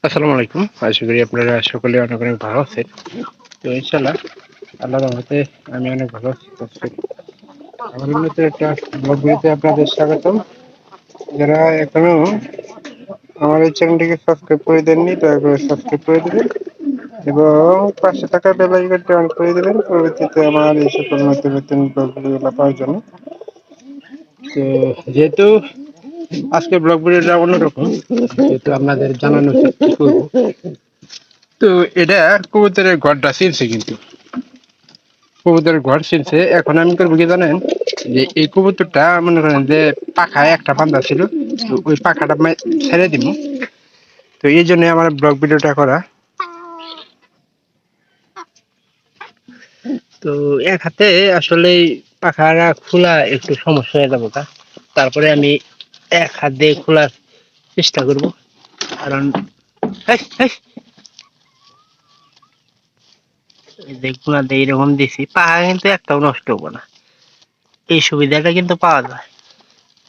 আসসালামু আলাইকুম। আশা করি আপনারা সকলে অনেক অনেক ভালো আছেন। তো ইনশাআল্লাহ আল্লাহর রহমতে আমি অনেক ভালো আছি। আমার মতো একটা ব্লগ ভিডিওতে আপনাদের স্বাগতম। যারা এখনো আমার এই চ্যানেলটিকে সাবস্ক্রাইব করে দেননি দয়া করে সাবস্ক্রাইব করে দেবেন এবং পাশে থাকা বেল আইকনটি অন করে দেবেন পরবর্তীতে আমার এই সকল নতুন নতুন ব্লগ ভিডিওগুলো পাওয়ার জন্য। তো যেহেতু আজকে ব্লগ ভিডিওটা অন্যরকম, যেহেতু আপনাদের জানানো উচিত কি করবো। তো এটা কবুতরের ঘরটা ছিলছে, কিন্তু কবুতরের ঘর ছিলছে। এখন আমি করবো কি জানেন, যে এই কবুতরটা মনে করেন যে পাখায় একটা বান্ধা ছিল, তো ওই পাখাটা ছেড়ে দিব। তো এই জন্য আমার ব্লগ ভিডিওটা করা। তো এক হাতে আসলে পাখাটা খোলা একটু সমস্যা হয়ে যাবো, তারপরে আমি এক হাত দিয়ে খোলার চেষ্টা করব। কারণ দেখুন না, এইরকম দিছি পাখা কিন্তু একটাও নষ্ট হবো না। এই সুবিধাটা কিন্তু পাওয়া যায়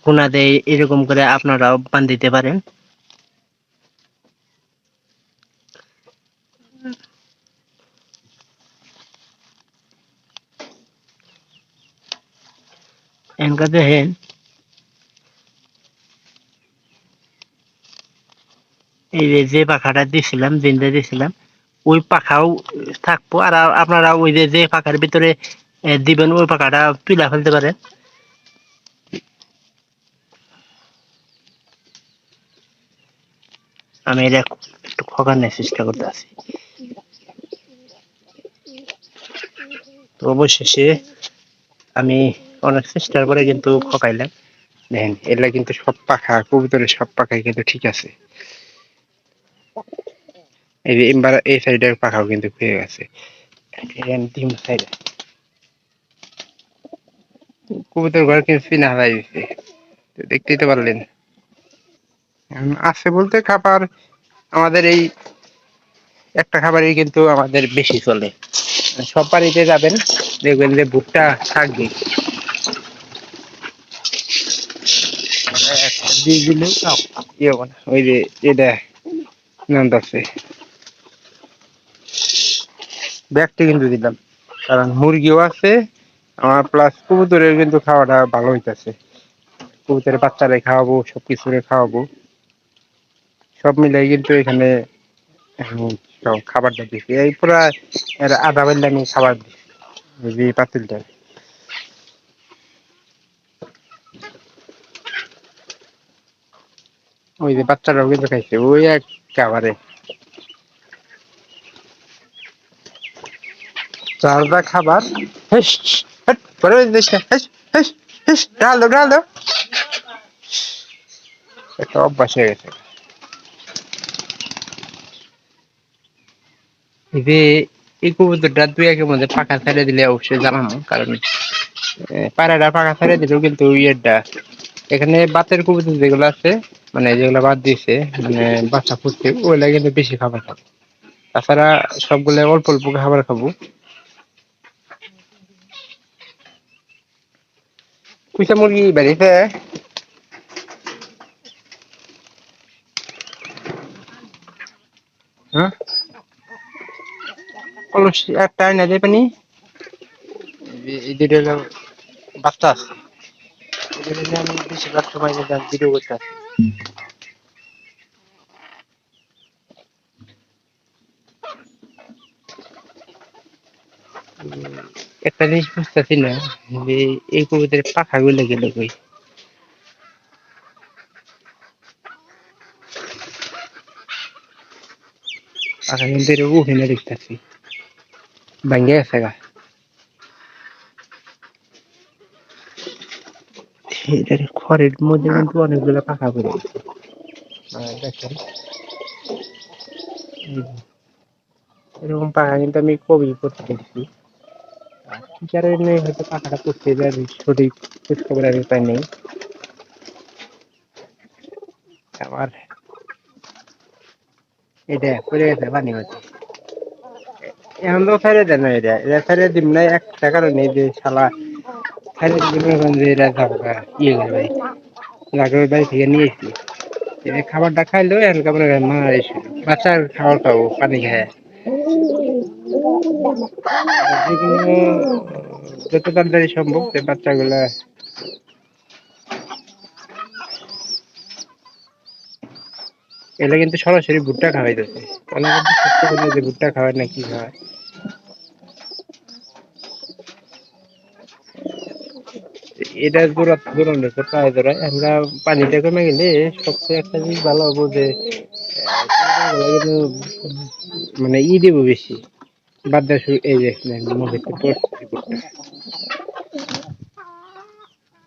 কোনা দিয়ে, এরকম করে আপনারাও বান্ধিতে পারেন। এনকা দেখেন, এই যে পাখাটা দিছিলাম, জিন্দা দিছিলাম, ওই পাখাও থাকবো। আর আপনারা ওই যে পাখার ভিতরে দিবেন, ওই পাখাটা তুলে ফেলতে পারেন। আমি এটা একটু খোকানোর চেষ্টা করতে আছি। তো অবশেষে আমি অনেক চেষ্টার করে কিন্তু খোকাইলাম। দেখেন, এগুলা কিন্তু সব পাখা, কবুতরের সব পাখাই কিন্তু ঠিক আছে। এই যে এবার এই সাইডের পাখাও কিন্তু হয়ে গেছে। ডিম সাইডে কবুতর ঘর কিন্তু চিনা হারাই দিছে, দেখতেই তো পারলেন। আছে বলতে খাবার, আমাদের এই একটা খাবারই কিন্তু আমাদের বেশি চলে। সব বাড়িতে যাবেন, দেখবেন যে ভুট্টা থাকবে। একটা দিয়ে দিলেও ইয়ে হবে না। ওই যে এটা নাম আছে, ব্যাগটি কিন্তু দিলাম, কারণ মুরগিও আছে আমার, প্লাস কবুতরের কিন্তু খাওয়াটা ভালো হইতেছে। কবুতরের বাচ্চারে খাওয়াবো, সবকিছুরে খাওয়াবো, সব মিলাই কিন্তু এখানে সব খাবারটা দিচ্ছি। এই পুরা আধা বেলা আমি খাবার দিচ্ছি পাতিলটা। ওই যে বাচ্চারাও কিন্তু খাইছে ওই এক খাবারে। চারটা খাবার ডাল দাও, ডাল দাও, একটা অভ্যাস হয়ে গেছে। যে এই কবুতরটা দুই একের মধ্যে পাখা ছেড়ে দিলে অবশ্যই জানাবো, কারণ পায়রাটা পাখা ছেড়ে দিলেও কিন্তু ইয়েটা এখানে বাতের কবুতর যেগুলো আছে, মানে যেগুলো বাদ দিয়েছে, মানে বাচ্চা ফুটছে, ওইগুলা কিন্তু বেশি খাবার খাবো। তাছাড়া সবগুলো অল্প অল্প খাবার খাবো। কুইসা মুরগি বাড়িতে হ্যাঁ, কলসি একটা আয়না দিয়ে পানি, এই দুটো হলো বাচ্চা আছে। আমি বেশিরভাগ সময় ভিডিও করতে আসি। একটা জিনিস বুঝতেছি না, যে এই কবুতরের পাখা গুলো গেল কই। পাখা কিন্তু এর ওখানে দেখতেছি ভাঙ্গে গেছে গা। এটার খড়ের মধ্যে কিন্তু অনেকগুলো পাখা পড়ে গেছে। দেখেন, এরকম পাখা কিন্তু আমি কবি করতে দেখছি। কি কারণে হয়তো পাখাটা করতে যাবে সঠিক খোঁজ খবর আমি পাই নাই। আমার এটা পড়ে গেছে পানি মধ্যে। এখন তো ছেড়ে দেন না, এটা এটা ছেড়ে দিম না একটা কারণে, যে শালা ছেড়ে দিলে যে এটা ইয়ে করে ভাই, বাড়ি থেকে নিয়ে এসেছি, এই খাবারটা খাইলো এনকা মনে করেন মারা শুরু বাচ্চা খাবার খাবো পানি খায় যেগুলো যত তাড়াতাড়ি সম্ভব সে বাচ্চাগুলা এগুলা কিন্তু সরাসরি ভুট্টা খাওয়াইতেছে অনেকে বিশ্বাস করে না যে ভুট্টা খাওয়ায় না কি খাওয়ায় এটা দৌড়ানো প্রায় দৌড়ায় আমরা পানিটা কমে গেলে সবচেয়ে একটা জিনিস ভালো হবো যে এগুলা কিন্তু মানে দেবো বেশি বাদ দেওয়া শুরু এই যে নদীতে পড়ছে ভুট্টা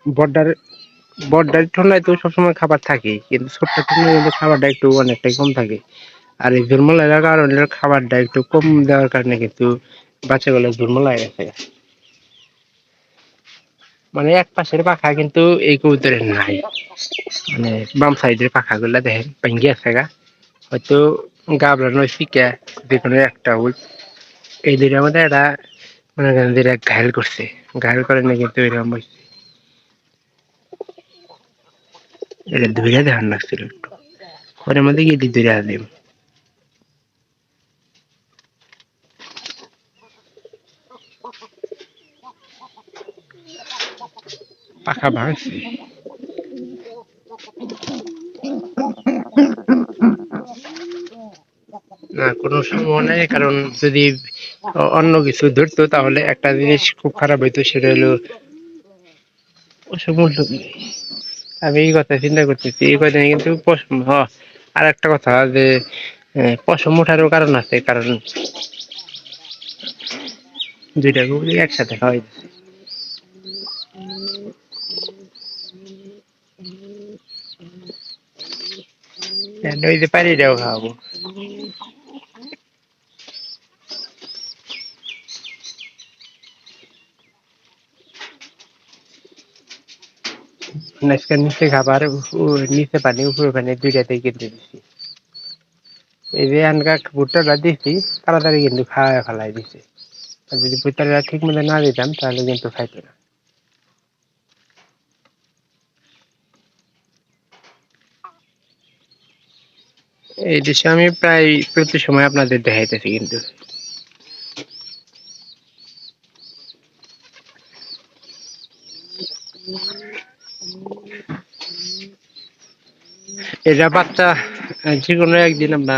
বর্ডার বর্ডার ঠান্ডায় তো সবসময় খাবার থাকে কিন্তু ছোট্ট ঠান্ডায় কিন্তু খাবারটা একটু অনেকটাই কম থাকে আর এই দুর্বল এলাকার কারণে খাবারটা একটু কম দেওয়ার কারণে কিন্তু বাচ্চাগুলো দুর্বল হয়ে গেছে মানে এক পাশের পাখা কিন্তু এই কবুতরের নাই মানে বাম সাইডের পাখা গুলা দেখেন ভেঙে আছে গা হয়তো গাবলানো শিখে যেকোনো একটা উল এই দুইটার মধ্যে একটা মনে করেন যেটা ঘায়ল করছে ঘায়ল করে না কিন্তু এরকম হয়েছে এটা ধুইরা দেখান লাগছিল একটু ঘরের মধ্যে গিয়ে ধুইরা দিম পাখা ভাঙছে না কোনো সময় নেই কারণ যদি অন্য কিছু ধরতো তাহলে একটা জিনিস খুব খারাপ হইতো সেটা হলো পশু মূল্য নেই। আমি এই কথা চিন্তা করতেছি এই কথা কিন্তু পশম আর একটা কথা যে পশম ওঠারও কারণ আছে কারণ দুইটা গুলি একসাথে খাওয়াই দিচ্ছে ওই যে পানিটাও খাওয়াবো আজকে নিচে খাবার নিচে পানি উপরে পানি দুইটাতেই কিনতে দিচ্ছি এই যে আনকা ভুট্টাটা দিচ্ছি তাড়াতাড়ি কিন্তু খাওয়া ফেলাই দিচ্ছে আর যদি ভুট্টাটা ঠিক মতো না দিতাম তাহলে কিন্তু খাইতো না এই দৃশ্য আমি প্রায় প্রতি সময় আপনাদের দেখাইতেছি কিন্তু এটা বাচ্চা যে কোনো একদিন আমরা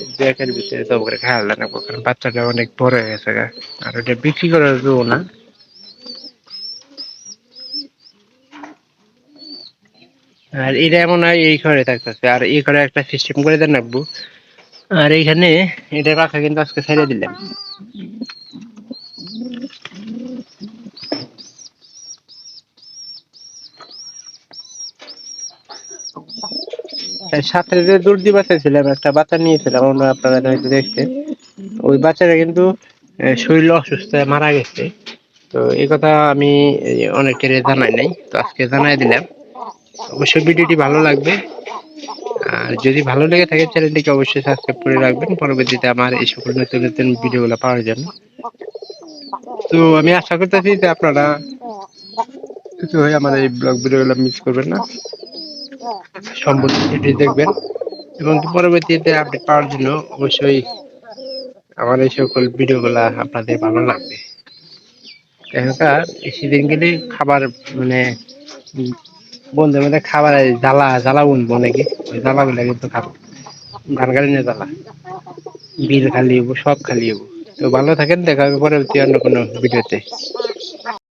দু একের ভিতরে জব করে খাওয়া লাগবো কারণ বাচ্চাটা অনেক বড় হয়ে গেছে গা। আর ওটা বিক্রি করার জন্য না আর এটা এমন হয় এই ঘরে থাকতেছে আর এই ঘরে একটা সিস্টেম করে দেন রাখবো আর এইখানে এটা রাখা কিন্তু আজকে ছেড়ে দিলাম সাথে যে দুর্দি বাচ্চা ছিলাম একটা বাচ্চা নিয়েছিলাম আমরা আপনারা হয়তো দেখছেন ওই বাচ্চাটা কিন্তু শরীর অসুস্থ হয়ে মারা গেছে তো এই কথা আমি অনেকের জানাই নাই তো আজকে জানাই দিলাম অবশ্যই ভিডিওটি ভালো লাগবে আর যদি ভালো লেগে থাকে চ্যানেলটিকে অবশ্যই সাবস্ক্রাইব করে রাখবেন পরবর্তীতে আমার এই সকল নতুন নতুন ভিডিওগুলো পাওয়ার জন্য তো আমি আশা করতেছি যে আপনারা কিছু হয়ে আমার এই ব্লগ ভিডিওগুলো মিস করবেন না সম্পূর্ণ ভিডিওটি দেখবেন এবং পরবর্তীতে আপডেট পাওয়ার জন্য অবশ্যই আমার এই সকল ভিডিওগুলা আপনাদের ভালো লাগবে এখানকার সেদিন গেলে খাবার মানে বন্ধুর মধ্যে খাবার জ্বালা জ্বালা বুনবো নাকি ওই জ্বালা গুলা কিন্তু খাবো ধান গাড়ি নিয়ে জ্বালা বিল খালি হবো সব খালি হবো তো ভালো থাকেন দেখা হবে পরবর্তী অন্য কোনো ভিডিওতে